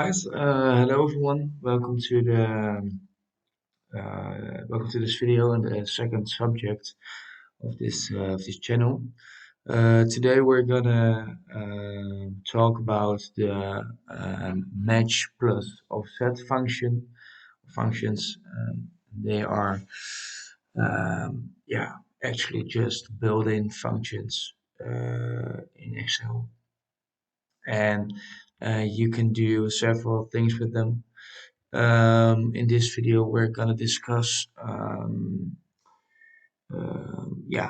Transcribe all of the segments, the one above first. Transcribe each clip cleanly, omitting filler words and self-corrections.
right. Hello everyone. Welcome to this video and the second subject of this channel. Today we're gonna talk about the match plus offset functions. They are actually just built-in functions in Excel, and you can do several things with them. In this video, we're gonna discuss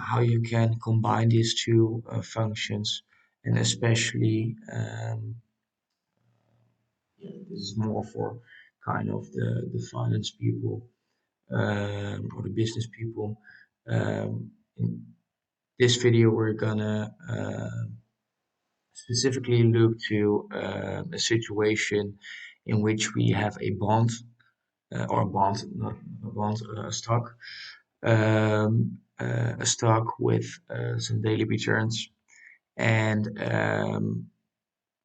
how you can combine these two functions, and especially this is more for kind of the finance people or the business people. In this video, we're gonna specifically look to a situation in which we have a bond or a bond, not a bond, a stock, a stock with some daily returns. And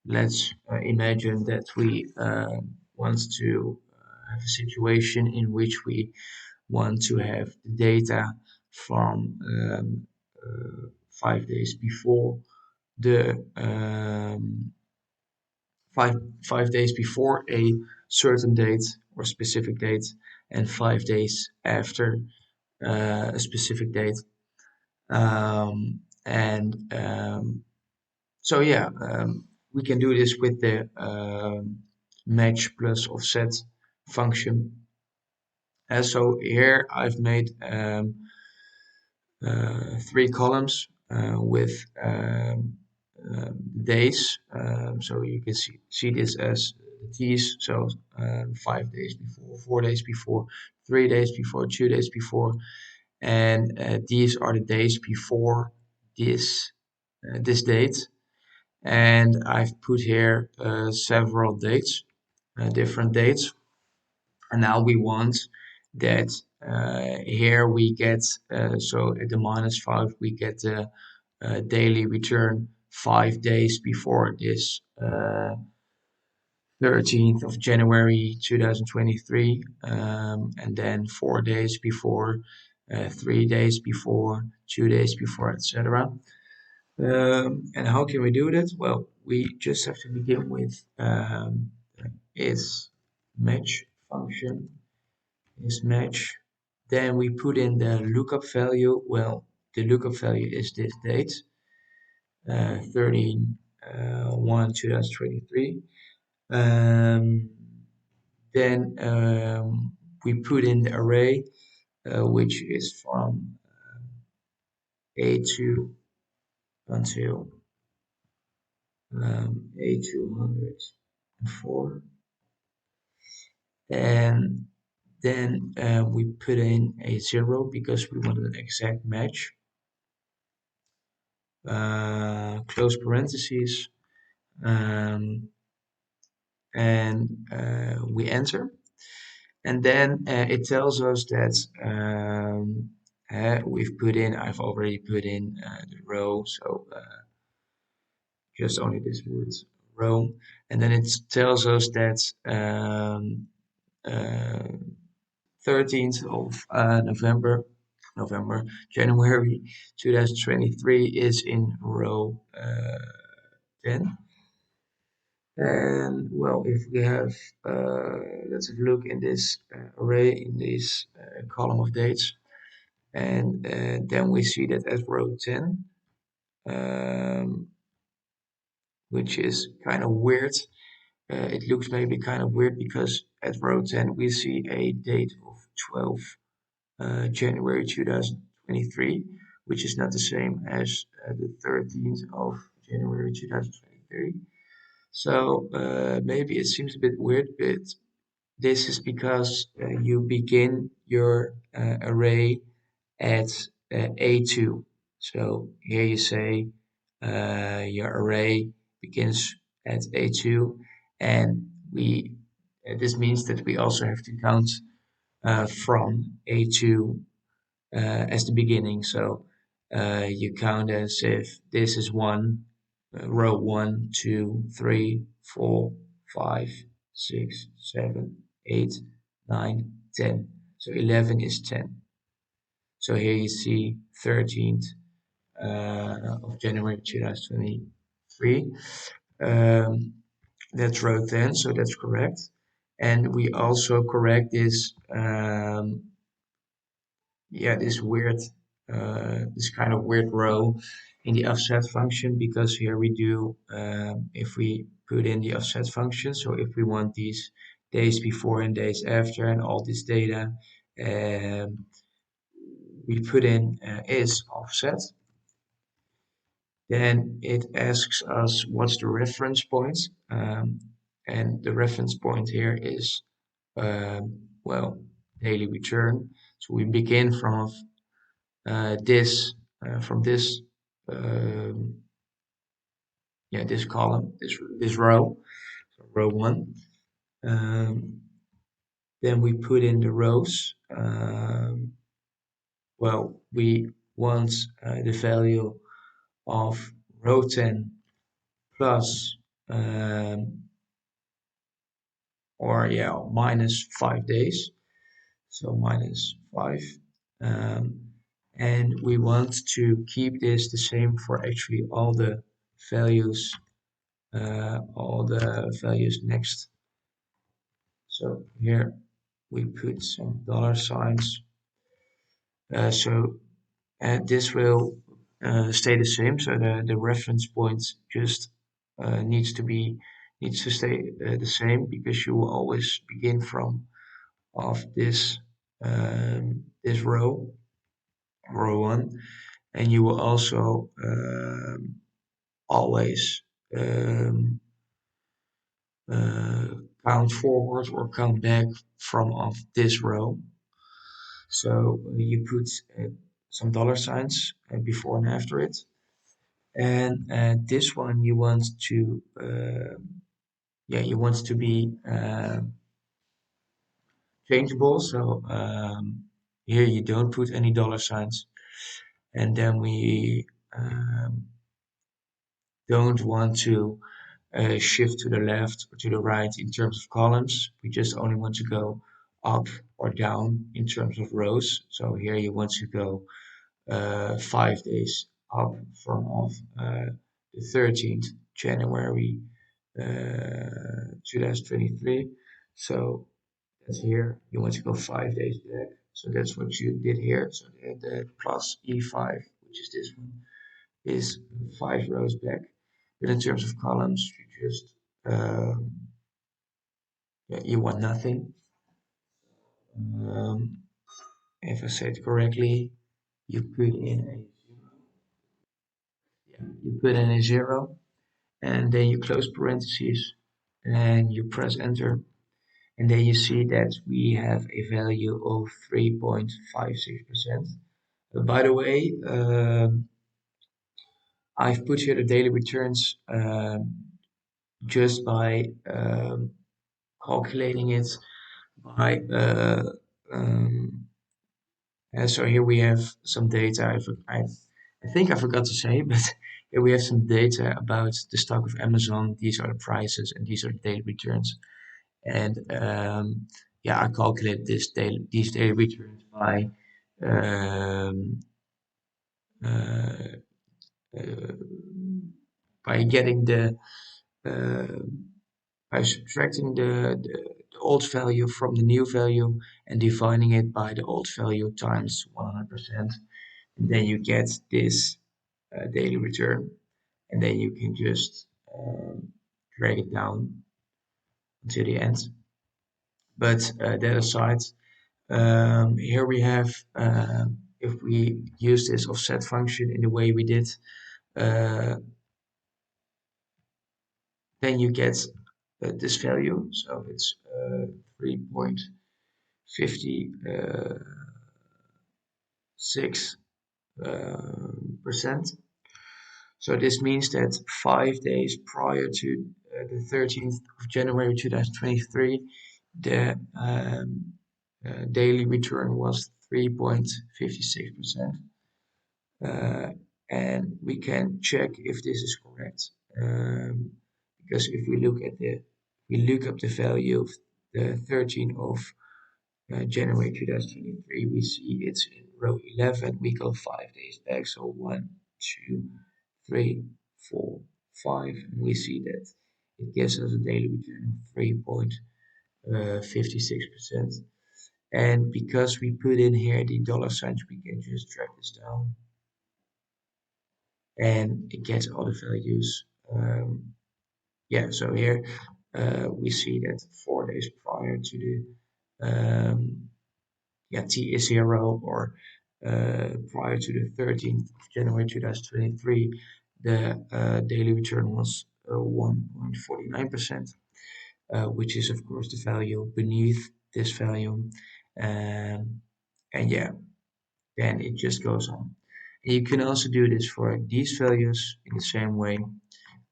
let's imagine that we want to have a situation in which we want to have the data from 5 days before the five days before a certain date or specific date, and 5 days after a specific date. And so yeah, we can do this with the match plus offset function. And so here I've made three columns with days. So you can see this as T's. So 5 days before, 4 days before, 3 days before, 2 days before, and these are the days before this date. And I've put here several dates, different dates. And now we want that here we get, so at the -5, we get the daily return 5 days before this 13th of January 2023, and then 4 days before, 3 days before, 2 days before, etc. And how can we do that? Well, we just have to begin with is match function, is match. Then we put in the lookup value. Well, the lookup value is this date, 13/1/2023. Then we put in the array, which is from A2 until A204. And then we put in a 0 because we wanted an exact match. Close parentheses, and we enter. And then it tells us that I've already put in the row, so just only this word row. And then it tells us that 13th of January 2023 is in row 10. And well, if we have, let's have a look in this array, in this column of dates, and then we see that at row 10, which is kind of weird. It looks maybe kind of weird because at row 10 we see a date of 12 January 2023, which is not the same as the 13th of January 2023. So maybe it seems a bit weird, but this is because you begin your array at A2. So here you say your array begins at A2, and this means that we also have to count from A2 as the beginning. So you count as if this is row 1, 2, 3, 4, 5, 6, 7, 8, 9, 10. So 11 is 10. So here you see 13th of January 2023. Um, that's row 10, so that's correct. And we also correct this, yeah, this kind of weird row in the offset function, because here we do, if we put in the offset function, so if we want these days before and days after and all this data, um, we put in is offset. Then it asks us what's the reference point, and the reference point here is, well, daily return. So we begin this from this, um, yeah, this column, this row, so row one. Um, then we put in the rows. Well, we want the value of row 10 plus, or yeah, minus 5 days. So minus 5. Um, and we want to keep this the same for actually all the values next. So here we put some dollar signs. So this will stay the same. So the reference point just needs to stay the same, because you will always begin from of this row one, and you will also always um, uh, count forward or count back from of this row. So you put some dollar signs before and after it, and this one you want to yeah, you want to be changeable. So here you don't put any dollar signs, and then we um, don't want to shift to the left or to the right in terms of columns. We just only want to go up or down in terms of rows. So here you want to go 5 days up from the 13th January 2023. So that's here. You want to go 5 days back. So that's what you did here. So the plus E5, which is this one, is 5 rows back. But in terms of columns, you just yeah, you want nothing. If I say it correctly, you put in a you put in a 0, and then you close parentheses and you press enter, and then you see that we have a value of 3.56%. By the way, I've put here the daily returns just by calculating it by so here we have some data. I think I forgot to say, but here we have some data about the stock of Amazon. These are the prices and these are the daily returns. And yeah, I calculate these daily returns um, uh, uh, by getting uh, by subtracting the old value from the new value and dividing it by the old value times 100%. And then you get this daily return, and then you can just drag it down until the end. But that aside, here we have, if we use this offset function in the way we did, uh, then you get this value. So it's 3.56 percent. So this means that 5 days prior to the 13th of January 2023, the daily return was 3.56%. And we can check if this is correct. Because if we look at we look up the value of the 13th of January 2023, we see it's in row 11. We go 5 days back, so 1, 2, 3, 4, 5, and we see that it gives us a daily return of 3.56%. And because we put in here the dollar signs, we can just drag this down and it gets all the values. Yeah, so here we see that 4 days prior to the yeah, T is 0, or prior to the 13th of January 2023, the daily return was 1.49%, which is of course the value beneath this value. Um, and yeah, then it just goes on. And you can also do this for these values in the same way.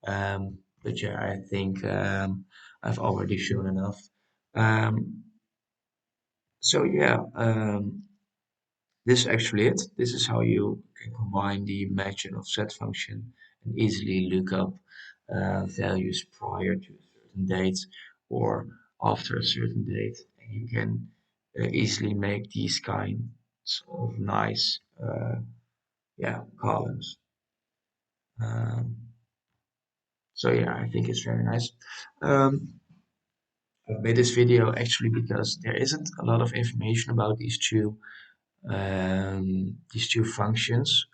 But yeah, I think I've already shown enough. Um, so yeah, this is actually it. This is how you can combine the match and offset function and easily look up values prior to a certain date or after a certain date. And you can easily make these kinds of nice yeah, columns. Um, so yeah, I think it's very nice. Um, I've made this video actually because there isn't a lot of information about these two functions.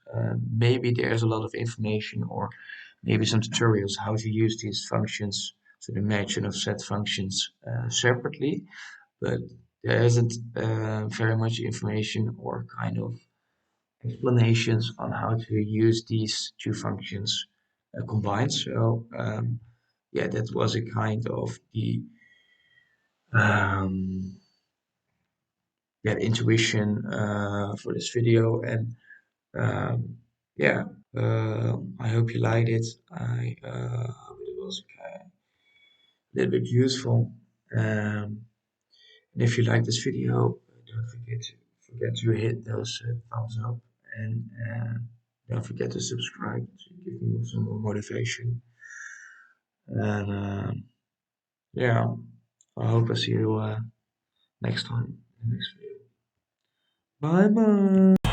Maybe there's a lot of information or maybe some tutorials how to use these functions, so the match and offset functions separately, but there isn't very much information or kind of explanations on how to use these two functions combined. So yeah, that was a kind of the um, yeah, intuition for this video. And yeah, I hope you liked it. I hope it was a little bit useful. And if you like this video, don't forget to hit those thumbs up, and don't forget to subscribe to give me some more motivation. And yeah, I hope I see you next time in the next video. Bye bye.